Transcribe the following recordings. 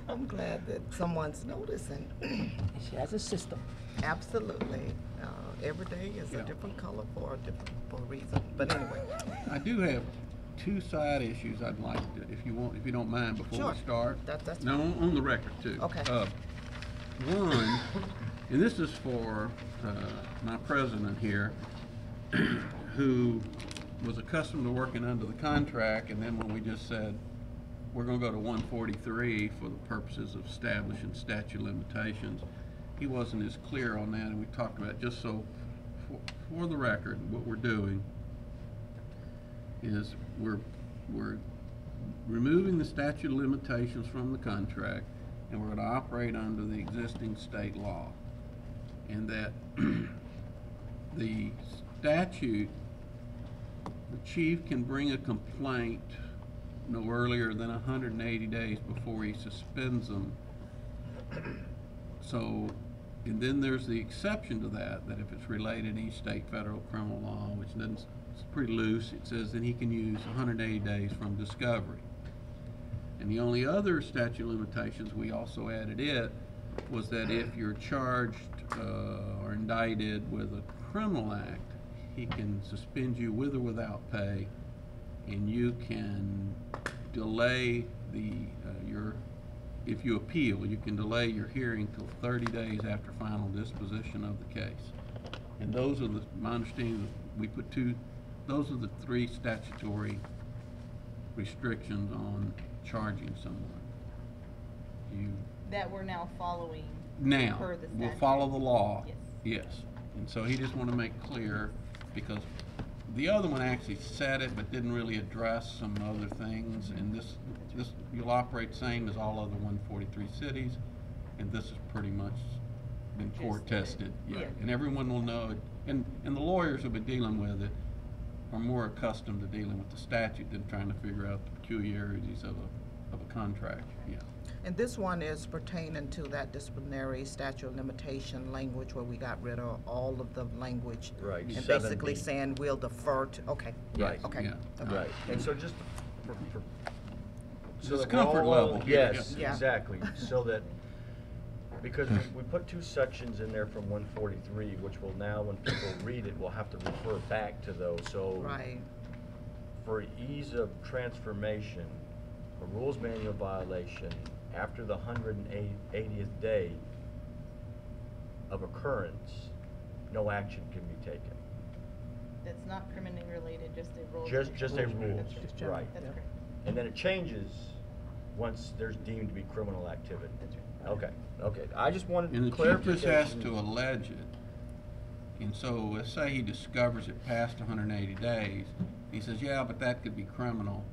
I'm glad that someone's noticing. She has a system. Absolutely. Every day is a different color for a reason. But anyway. I do have two side issues I'd like to, if you don't mind, before Sure. we start. That's No, fine. on the record too. Okay. One, and this is for my president here, who was accustomed to working under the contract, and then when we just said we're going to go to 143 for the purposes of establishing statute of limitations, he wasn't as clear on that, and we talked about, just so for the record, what we're doing is we're removing the statute of limitations from the contract, and we're going to operate under the existing state law. And that the statute, the chief can bring a complaint no earlier than 180 days before he suspends them. So, and then there's the exception to that, that if it's related to any state, federal, criminal law, which doesn't, it's pretty loose, it says that he can use 180 days from discovery. And the only other statute of limitations, we also added it, was that if you're charged or indicted with a criminal act, he can suspend you with or without pay, and you can delay the if you appeal, you can delay your hearing till 30 days after final disposition of the case. And those are my understanding, we put those are the three statutory restrictions on charging someone. That we're now following. Now, per the we'll statute. follow the law. Yes. Yes. And so he just wanted to make clear, because the other one actually said it but didn't really address some other things, and this you'll operate same as all other 143 cities, and this has pretty much been court tested. Yeah. And everyone will know it, and the lawyers who've been dealing with it are more accustomed to dealing with the statute than trying to figure out the peculiarities of a contract. Yeah. And this one is pertaining to that disciplinary statute of limitation language where we got rid of all of the language. Right. And 7B. basically saying we'll defer to, okay. Right. Okay. Yeah. Okay. Right, and so just for so It's that we're all comfort on- level here. Yes, Yeah. exactly, so that, because we put two sections in there from 143, which will now, when people read it, will have to refer back to those, so. Right. For ease of transformation, a rules manual violation after the 180th day of occurrence, no action can be taken. That's not criminally related, just a rule. Just a rule, That's right. general. right. That's correct. And then it changes once there's deemed to be criminal activity. That's right. Okay, I just wanted And the chief clarification. just has to allege it. And so let's say he discovers it past 180 days. He says, yeah, but that could be criminal.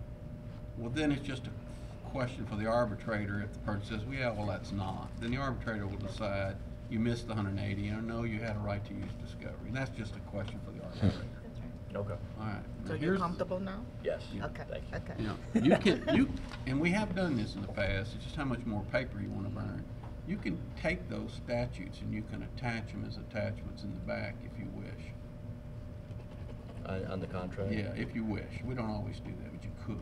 Well, then it's just a question for the arbitrator. If the person says, well, yeah, well, that's not. Then the arbitrator will decide you missed the 180, or no, you had a right to use discovery. And that's just a question for the arbitrator. That's right. Okay, All right. So Now you're here's- comfortable now? yes, Okay, thank you. okay. You know, and we have done this in the past, it's just how much more paper you want to burn. You can take those statutes and you can attach them as attachments in the back if you wish. On the contract? Yeah, if you wish. We don't always do that, but you could.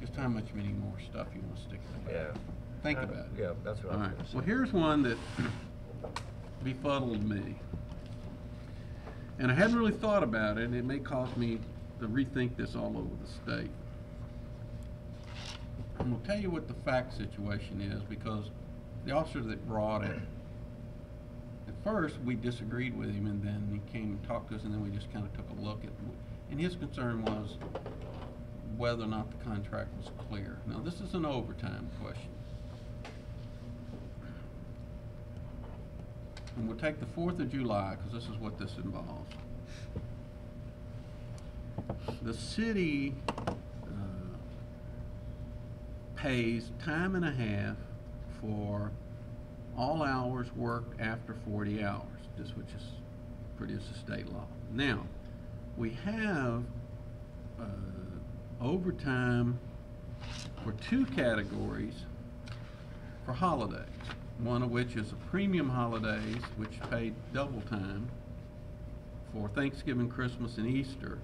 Just how much many more stuff you want to stick in the back. Yeah. Think about it. Yeah, that's what I All was right. gonna say. Well, here's one that befuddled me. And I hadn't really thought about it, and it may cause me to rethink this all over the state. I'm going to tell you what the fact situation is, because the officer that brought it, at first we disagreed with him, and then he came and talked to us, and then we just kind of took a look at it. And his concern was whether or not the contract was clear. Now, this is an overtime question. And we'll take the 4th of July, because this is what this involves. The city pays time and a half for all hours worked after 40 hours, just which is pretty as a state law. Now, we have overtime for two categories for holidays, one of which is a premium holidays, which paid double time for Thanksgiving, Christmas, and Easter.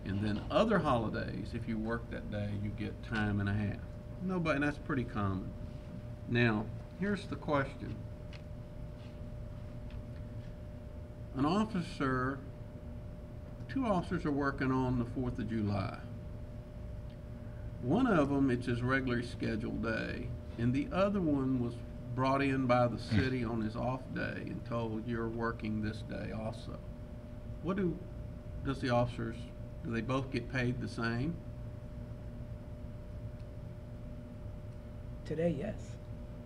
And then other holidays, if you work that day, you get time and a half. Nobody, and that's pretty common. Now, here's the question. An officer, two officers are working on the 4th of July. One of them, it's his regularly scheduled day, and the other one was brought in by the city on his off day and told, you're working this day also. What does the officers, do they both get paid the same? Today, yes.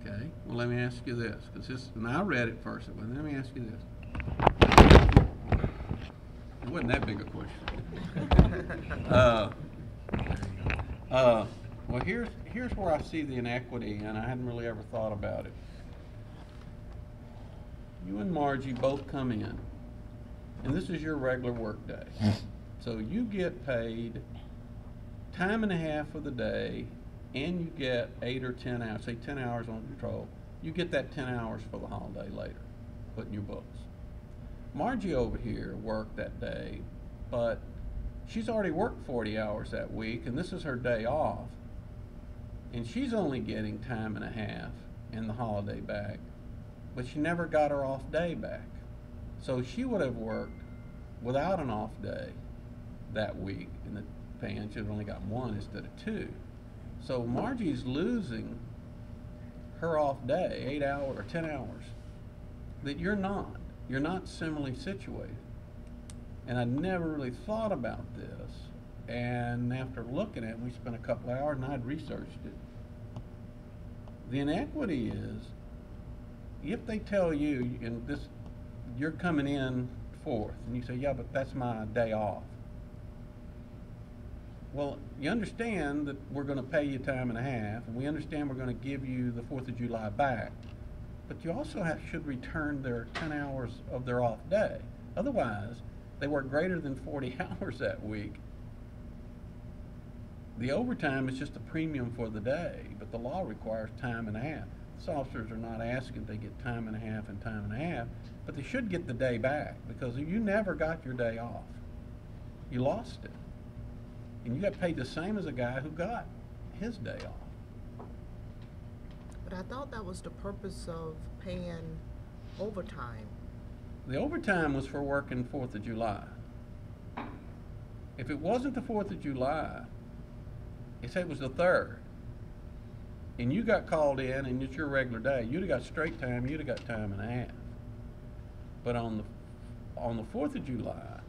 Okay, well, let me ask you this, because this, and I read it first, but let me ask you this. It wasn't that big a question. Well, here's where I see the inequity, and I hadn't really ever thought about it. You and Margie both come in, and this is your regular work day. So you get paid time and a half of the day, and you get 8 or 10 hours, say 10 hours on patrol. You get that 10 hours for the holiday later, put in your books. Margie over here worked that day, but she's already worked 40 hours that week, and this is her day off. And she's only getting time and a half and the holiday back, but she never got her off day back. So she would have worked without an off day that week in the pay, and she'd only got 1 instead of 2. So Margie's losing her off day, 8 hours or 10 hours, that you're not. You're not similarly situated. And I never really thought about this. And after looking at it, we spent a couple of hours and I'd researched it. The inequity is, if they tell you, and this, you're coming in 4th, and you say, yeah, but that's my day off. Well, you understand that we're going to pay you time and a half, and we understand we're going to give you the 4th of July back, but you also should return their 10 hours of their off day. Otherwise, they work greater than 40 hours that week. The overtime is just a premium for the day, but the law requires time and a half. These officers are not asking they get time and a half and time and a half, but they should get the day back, because you never got your day off. You lost it. And you got paid the same as a guy who got his day off. But I thought that was the purpose of paying overtime. The overtime was for working 4th of July. If it wasn't the 4th of July, it said it was the 3rd, and you got called in and it's your regular day, you'd have got straight time, you'd have got time and a half. But on the 4th of July,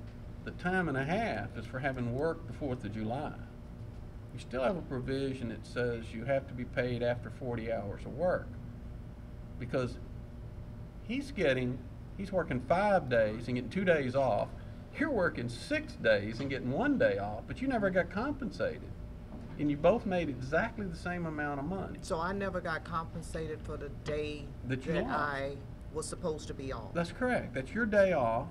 the time and a half is for having worked the 4th of July. You still have a provision that says you have to be paid after 40 hours of work, because he's working 5 days and getting 2 days off. You're working 6 days and getting 1 day off, but you never got compensated. And you both made exactly the same amount of money. So I never got compensated for the day That you lost. I was supposed to be off. That's correct. That's your day off,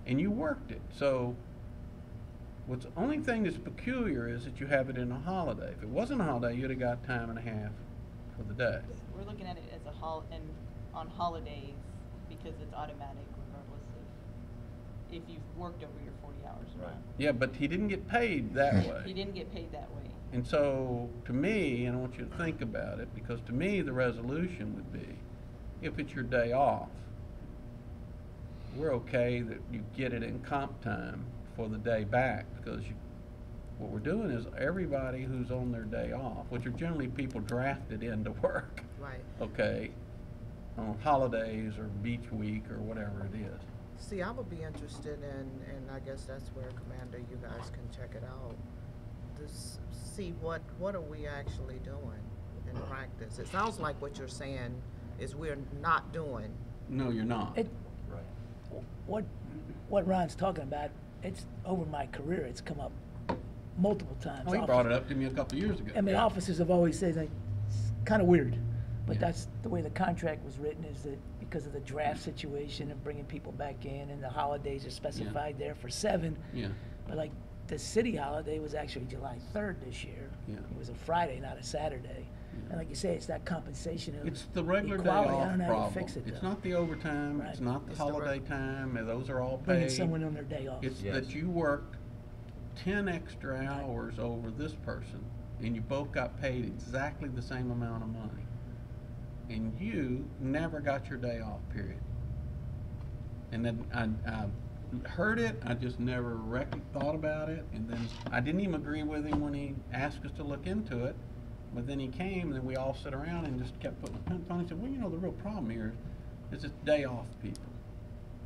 and you worked it. So what's the only thing that's peculiar is that you have it in a holiday. If it wasn't a holiday, you'd have got time and a half for the day. We're looking at it as on holidays, because it's automatic regardless of if you've worked over your 40 hours or Right. not. Yeah, but he didn't get paid that way. He didn't get paid that way. And so, to me, and I want you to think about it, because to me the resolution would be, if it's your day off, we're okay that you get it in comp time for the day back, because what we're doing is everybody who's on their day off, which are generally people drafted into work, Right. okay, on holidays or beach week or whatever it is. See, I would be interested in, and I guess that's where, Commander, you guys can check it out, to see what are we actually doing in practice. It sounds like what you're saying is we're not doing. No, you're not. Right. What Ron's talking about, it's over my career, it's come up multiple times. Oh, he brought it up to me a couple of years ago. I mean, officers have always said, like, it's kind of weird, but Yeah. that's the way the contract was written, is that because of the draft situation and bringing people back in, and the holidays are specified there for 7. Yeah. But like, the city holiday was actually July 3rd this year. Yeah. It was a Friday, not a Saturday. And like you say, it's that compensation of It's the regular day equality. I off don't know how you problem. fix it, It's though. not the overtime, it's Right. not the It's the holiday time, and those are all Bringing paid. someone on their day off. It's Yes. that you worked 10 extra hours over this person, and you both got paid exactly the same amount of money. and you never got your day off, period. And then I heard it, I just never thought about it, and then I didn't even agree with him when he asked us to look into it. But then he came, and then we all sat around and just kept putting the pen on. He said, well, you know, the real problem here is it's day off people,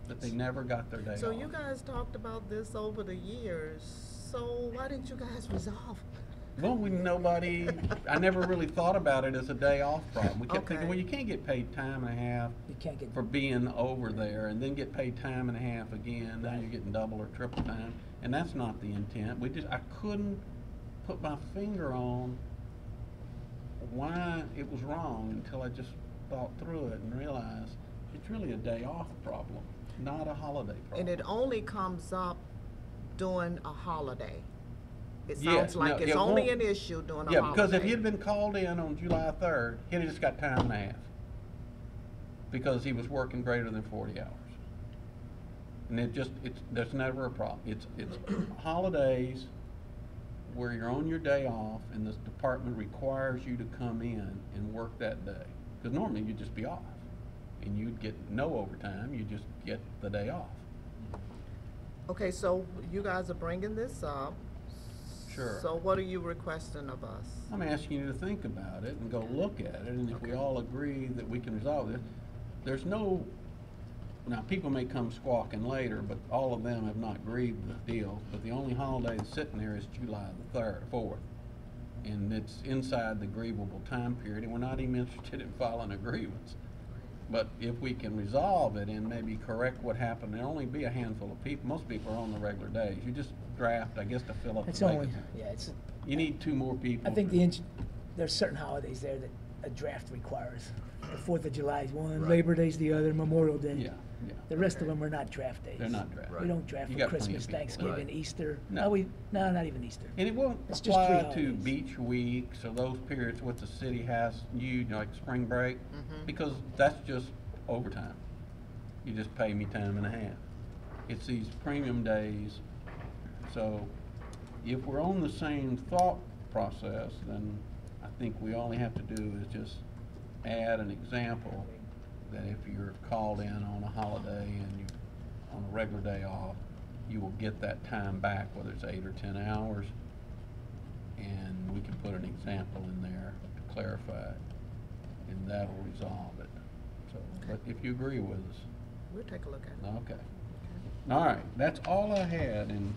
that they never got their day off. So you guys talked about this over the years, so why didn't you guys resolve? Well, I never really thought about it as a day off problem. We kept thinking, Okay. well, you can't get paid time and a half You can't get, for being over there and then get paid time and a half again. Now you're getting double or triple time, and that's not the intent. I couldn't put my finger on why it was wrong until I just thought through it and realized it's really a day off problem, not a holiday problem. And it only comes up during a holiday. It Yeah, sounds like no, it's it only won't- an issue during a Yeah, holiday. because if he'd been called in on July 3rd, he'd have just got time and a half because he was working greater than 40 hours. And there's never a problem. It's holidays where you're on your day off and this department requires you to come in and work that day. Because normally you'd just be off and you'd get no overtime, you just get the day off. Okay, so you guys are bringing this up. Sure. So what are you requesting of us? I'm asking you to think about it and go look at it, and if we Okay. all agree that we can resolve this, there's no, now people may come squawking later, but all of them have not grieved the deal, but the only holiday that's sitting there is July the 4th. And it's inside the grievable time period, and we're not even interested in filing a grievance. But if we can resolve it and maybe correct what happened, there'll only be a handful of people. Most people are on the regular days. You just draft, I guess, to fill up the it's only, vacancy. yeah, it's, You need 2 more people. I think there's certain holidays there that a draft requires. The 4th of July is one, Right. Labor Day's the other, Memorial Day. Yeah, yeah. The rest of them are not draft days. They're not draft. We don't draft You for got plenty of Christmas, people. Thanksgiving, Right. Easter. No. No, not even Easter. And it won't It's just 3 apply to holidays. beach weeks or those periods what the city has you like spring break, Mhm. because that's just overtime. You just pay me time and a half. It's these premium days. So if we're on the same thought process, then I think we only have to do is just add an example that if you're called in on a holiday and you, on a regular day off, you will get that time back, whether it's 8 or 10 hours. And we can put an example in there to clarify it, and that'll resolve it. So, but if you agree with us, We'll take a look at it. okay. All right, that's all I had in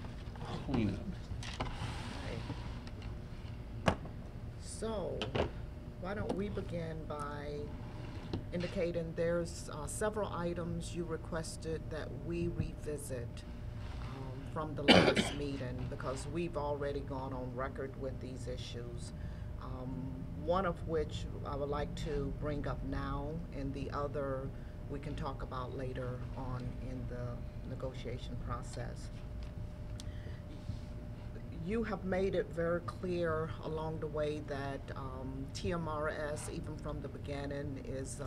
cleanup. So, why don't we begin by indicating there's several items you requested that we revisit from the last meeting, because we've already gone on record with these issues. One of which I would like to bring up now, and the other we can talk about later on in the negotiation process. You have made it very clear along the way that TMRS, even from the beginning, is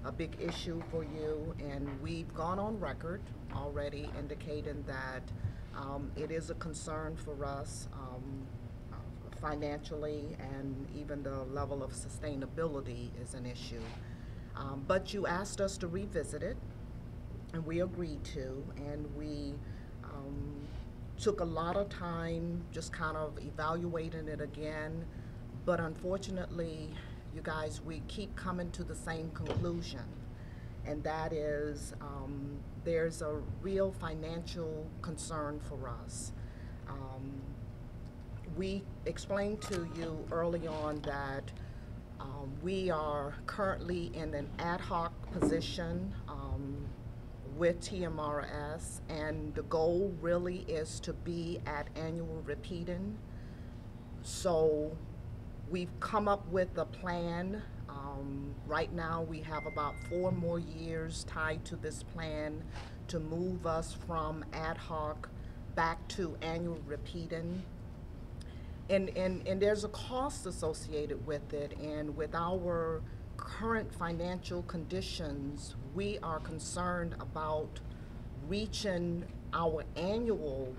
a big issue for you, and we've gone on record already indicating that it is a concern for us financially, and even the level of sustainability is an issue. But you asked us to revisit it, and we agreed to, and we took a lot of time just kind of evaluating it again, but unfortunately, you guys, we keep coming to the same conclusion, and that is there's a real financial concern for us. We explained to you early on that we are currently in an ad hoc position with TMRS, and the goal really is to be at annual repeating. So we've come up with a plan. Right now we have about 4 more years tied to this plan to move us from ad hoc back to annual repeating. And there's a cost associated with it, and with our current financial conditions, we are concerned about reaching our annual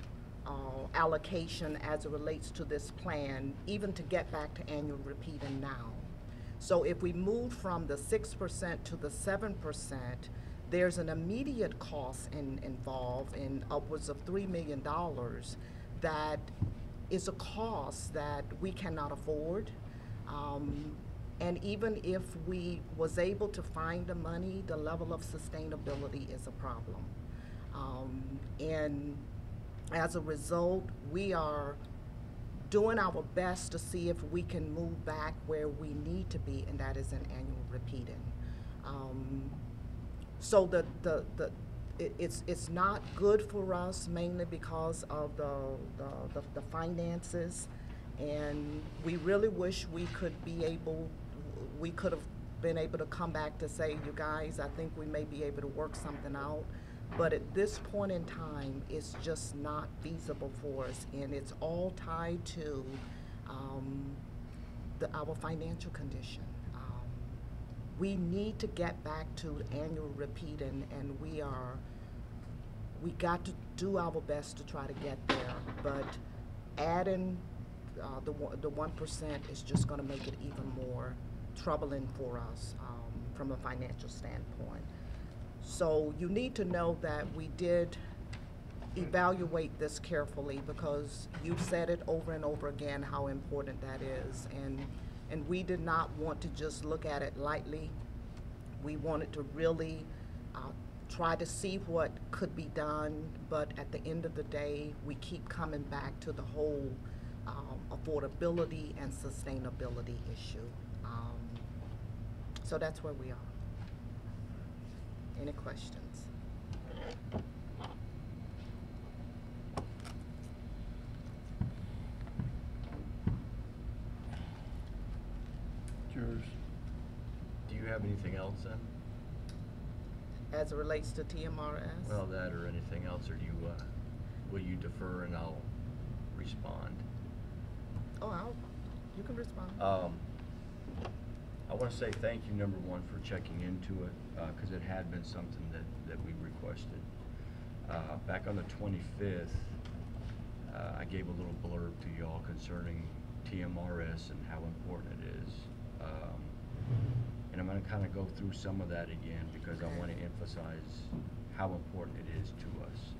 allocation as it relates to this plan, even to get back to annual repeating now. So if we move from the 6% to the 7%, there's an immediate cost involved in upwards of $3 million that is a cost that we cannot afford. And even if we was able to find the money, the level of sustainability is a problem. And as a result, we are doing our best to see if we can move back where we need to be, and that is an annual repeating. So it's not good for us, mainly because of the finances, and we really wish we could have been able to come back to say, you guys, I think we may be able to work something out. But at this point in time, it's just not feasible for us, and it's all tied to our financial condition. We need to get back to annual repeating, and we got to do our best to try to get there. But adding the 1% is just going to make it even more troubling for us from a financial standpoint. So you need to know that we did evaluate this carefully, because you've said it over and over again how important that is, and we did not want to just look at it lightly. We wanted to really try to see what could be done, but at the end of the day, we keep coming back to the whole affordability and sustainability issue. So that's where we are. Any questions? Yours. Do you have anything else then? As it relates to TMRS? Well, that or anything else, or do you, will you defer and I'll respond? Oh, you can respond. I want to say thank you, number one, for checking into it, because it had been something that we requested. Back on the 25th, I gave a little blurb to y'all concerning TMRS and how important it is. And I'm going to kind of go through some of that again, because I want to emphasize how important it is to us.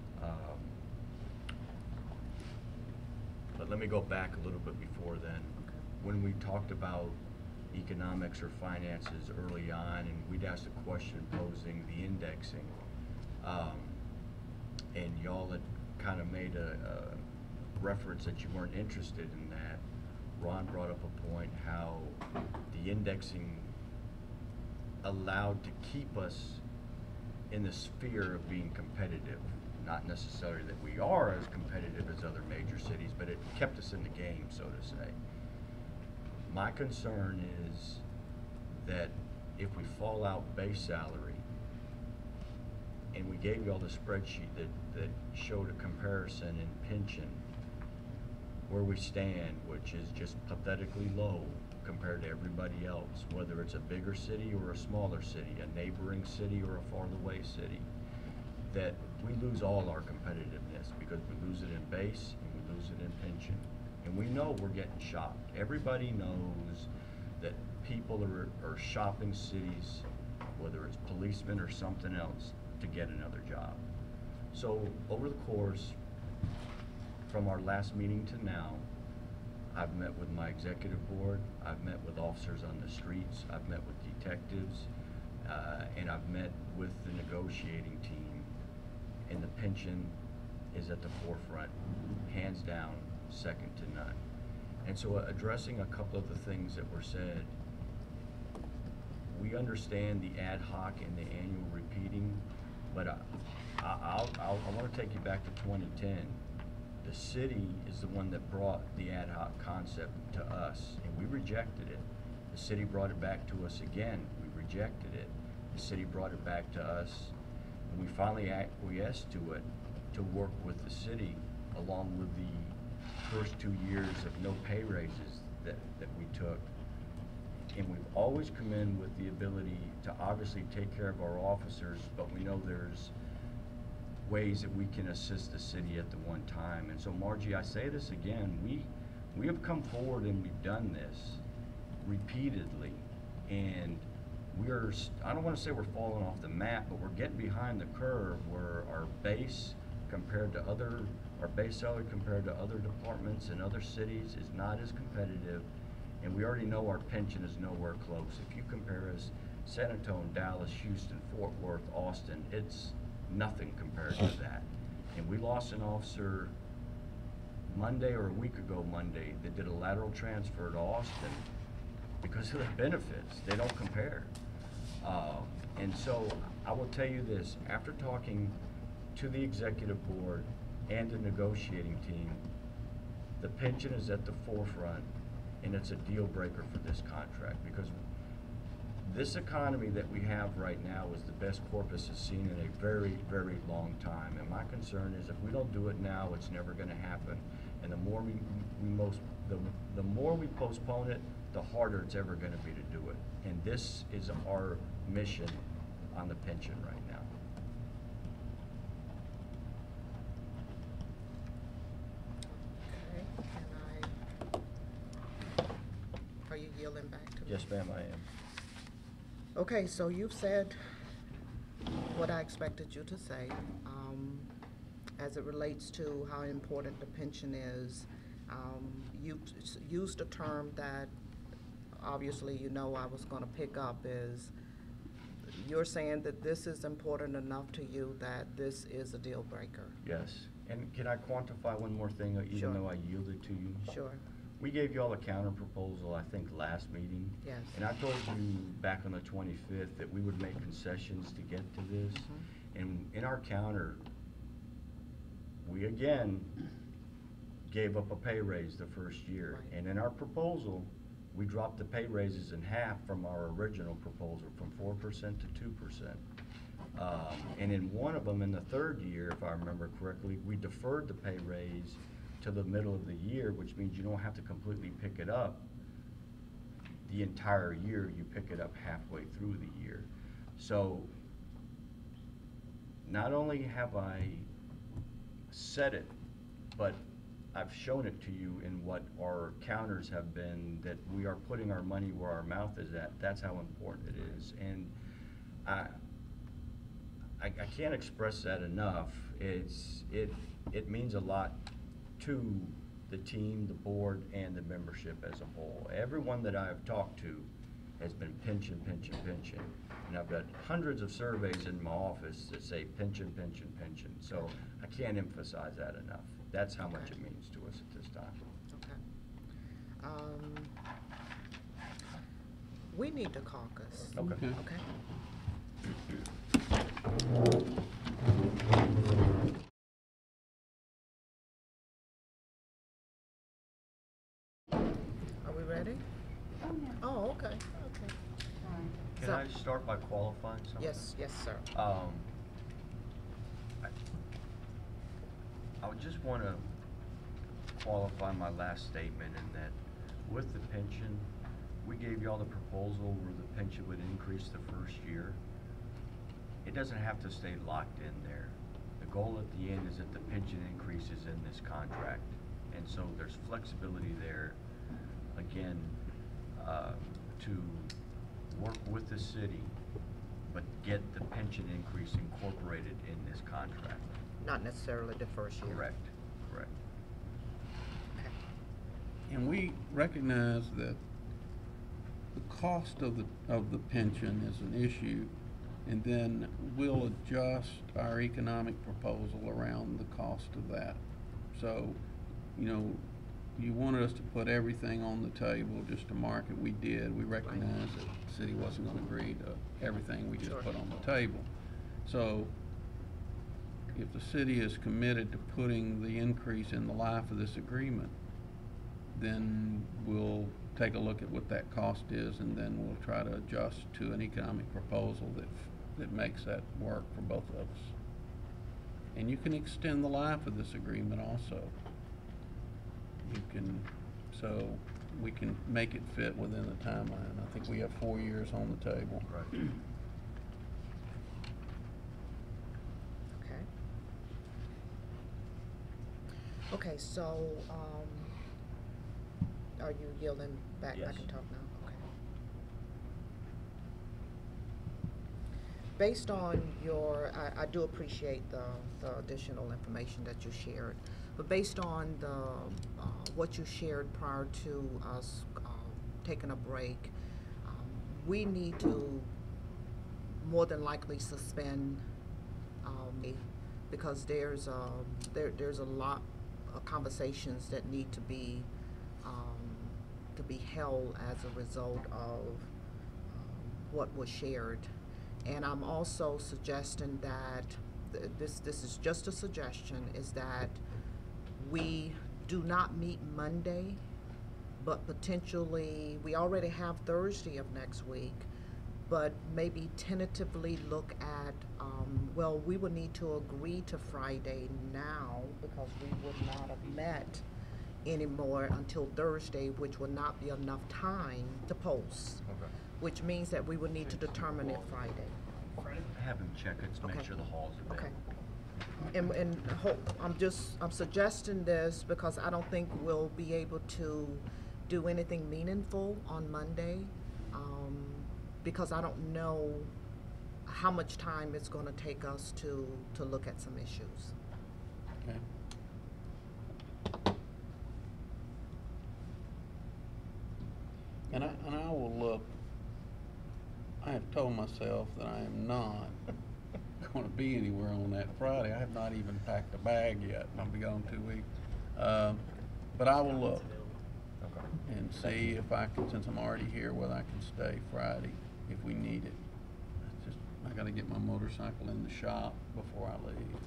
But let me go back a little bit before then. When we talked about economics or finances early on, and we'd asked a question posing the indexing, and y'all had kind of made a reference that you weren't interested in that. Ron brought up a point how the indexing allowed to keep us in the sphere of being competitive. Not necessarily that we are as competitive as other major cities, but it kept us in the game, so to say. My concern is that if we fall out base salary, and we gave you all the spreadsheet that showed a comparison in pension, where we stand, which is just pathetically low compared to everybody else, whether it's a bigger city or a smaller city, a neighboring city or a far away city, that we lose all our competitiveness because we lose it in base and we lose it in pension. And we know we're getting shopped. Everybody knows that people are shopping cities, whether it's policemen or something else, to get another job. So over the course, from our last meeting to now, I've met with my executive board, I've met with officers on the streets, I've met with detectives, and I've met with the negotiating team, and the pension is at the forefront, hands down, second to none. And so addressing a couple of the things that were said, we understand the ad hoc and the annual repeating, but I want to take you back to 2010. The city is the one that brought the ad hoc concept to us, and we rejected it. The city brought it back to us again. We rejected it. The city brought it back to us, and we finally acquiesced to it to work with the city, along with the first 2 years of no pay raises that we took. And we've always come in with the ability to obviously take care of our officers, but we know there's ways that we can assist the city at the one time. And so, Margie, I say this again, we have come forward and we've done this repeatedly And I don't wanna say we're falling off the map, but we're getting behind the curve where our base salary compared to other departments in other cities is not as competitive. And we already know our pension is nowhere close. If you compare us, San Antonio, Dallas, Houston, Fort Worth, Austin, it's nothing compared to that. And we lost an officer Monday or a week ago Monday that did a lateral transfer to Austin because of the benefits. They don't compare. And so I will tell you this, after talking to the executive board and the negotiating team, the pension is at the forefront, and it's a deal breaker for this contract, because this economy that we have right now is the best Corpus has seen in a very, very long time. And my concern is if we don't do it now, it's never gonna happen. And the more the more we postpone it, the harder it's ever gonna be to do it. And this is our mission on the pension right now. Okay, are you yielding back to me? Yes, ma'am, I am. Okay, so you've said what I expected you to say, as it relates to how important the pension is. You used a term that obviously you know I was gonna pick up, is you're saying that this is important enough to you that this is a deal breaker. Yes, and can I quantify one more thing, Sure. even though I yielded to you? Sure. We gave you all a counter proposal, I think, last meeting. Yes. And I told you back on the 25th that we would make concessions to get to this. And in our counter, we again gave up a pay raise the first year. Right. And in our proposal, we dropped the pay raises in half from our original proposal, from 4% to 2%. And in one of them, in the third year, if I remember correctly, we deferred the pay raise to the middle of the year, which means you don't have to completely pick it up the entire year, you pick it up halfway through the year. So not only have I said it, but I've shown it to you in what our counters have been, that we are putting our money where our mouth is at. That's how important it is. And I can't express that enough. It means a lot to the team, the board, and the membership as a whole. Everyone that I've talked to has been pension, pension, pension. And I've got hundreds of surveys in my office that say pension, pension, pension. So I can't emphasize that enough. That's how much it means to us at this time. Okay. We need the caucus. Okay. Okay. Are we ready? Oh, okay, okay. Can So- I start by qualifying something? Yes, yes, sir. I would just want to qualify my last statement in that with the pension, we gave you all the proposal where the pension would increase the first year. It doesn't have to stay locked in there. The goal at the end is that the pension increases in this contract. And so there's flexibility there, again, to work with the city, but get the pension increase incorporated in this contract. Not necessarily the first year. Correct, correct. Okay. And we recognize that the cost of the pension is an issue, and then we'll adjust our economic proposal around the cost of that. So, you know, you wanted us to put everything on the table just to market. We did. We recognized that the city wasn't going to agree to everything we just Sure. put on the table. So if the city is committed to putting the increase in the life of this agreement, then we'll take a look at what that cost is, and then we'll try to adjust to an economic proposal that makes that work for both of us. And you can extend the life of this agreement also. You can, so we can make it fit within the timeline. I think we have 4 years on the table. Right. Okay. Okay, so, are you yielding back? I Yes. can talk now, okay. based on your, I do appreciate the additional information that you shared, but based on what you shared prior to us taking a break, we need to more than likely suspend because there's a lot of conversations that need to be held as a result of what was shared. And I'm also suggesting that this is just a suggestion, is that we do not meet Monday, but potentially we already have Thursday of next week, but maybe tentatively look at well, we would need to agree to Friday now because we would not have met anymore until Thursday, which would not be enough time to post. Okay. Which means that we would need to determine it Friday. Have them check it to make Okay. sure the halls are Okay. available. And I'm suggesting this because I don't think we'll be able to do anything meaningful on Monday, because I don't know how much time it's gonna take us to look at some issues. Okay. And I will look, I have told myself that I am not gonna be anywhere on that Friday. I have not even packed a bag yet, and I'll be gone 2 weeks. But I will look Okay. and see if I can, since I'm already here, whether I can stay Friday if we need it. It's just, I gotta get my motorcycle in the shop before I leave.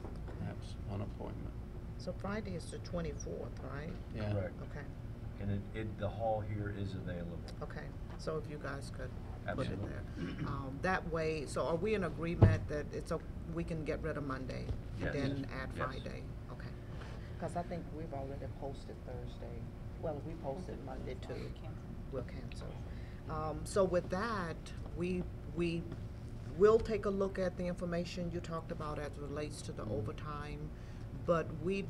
I have an appointment. So Friday is the 24th, right? Yeah. Correct. Okay, And the hall here is available. okay. So if you guys could put it Absolutely. there. That way, so are we in agreement that we can get rid of Monday? Yes. And then add Yes. Friday? Okay. Because I think we've already posted Thursday. Well, we posted Monday too. We'll cancel. So with that, we will take a look at the information you talked about as it relates to the overtime. But we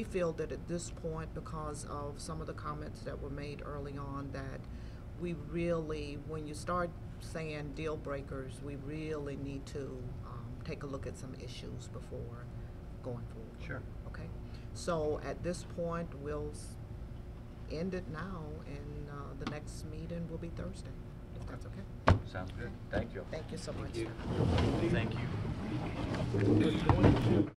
feel that at this point, because of some of the comments that were made early on, that we really, when you start saying deal breakers, we really need to take a look at some issues before going forward. Sure. Okay? So at this point, we'll end it now, and the next meeting will be Thursday, if that's okay. Sounds good. Thank you. Thank you so much. Thank you.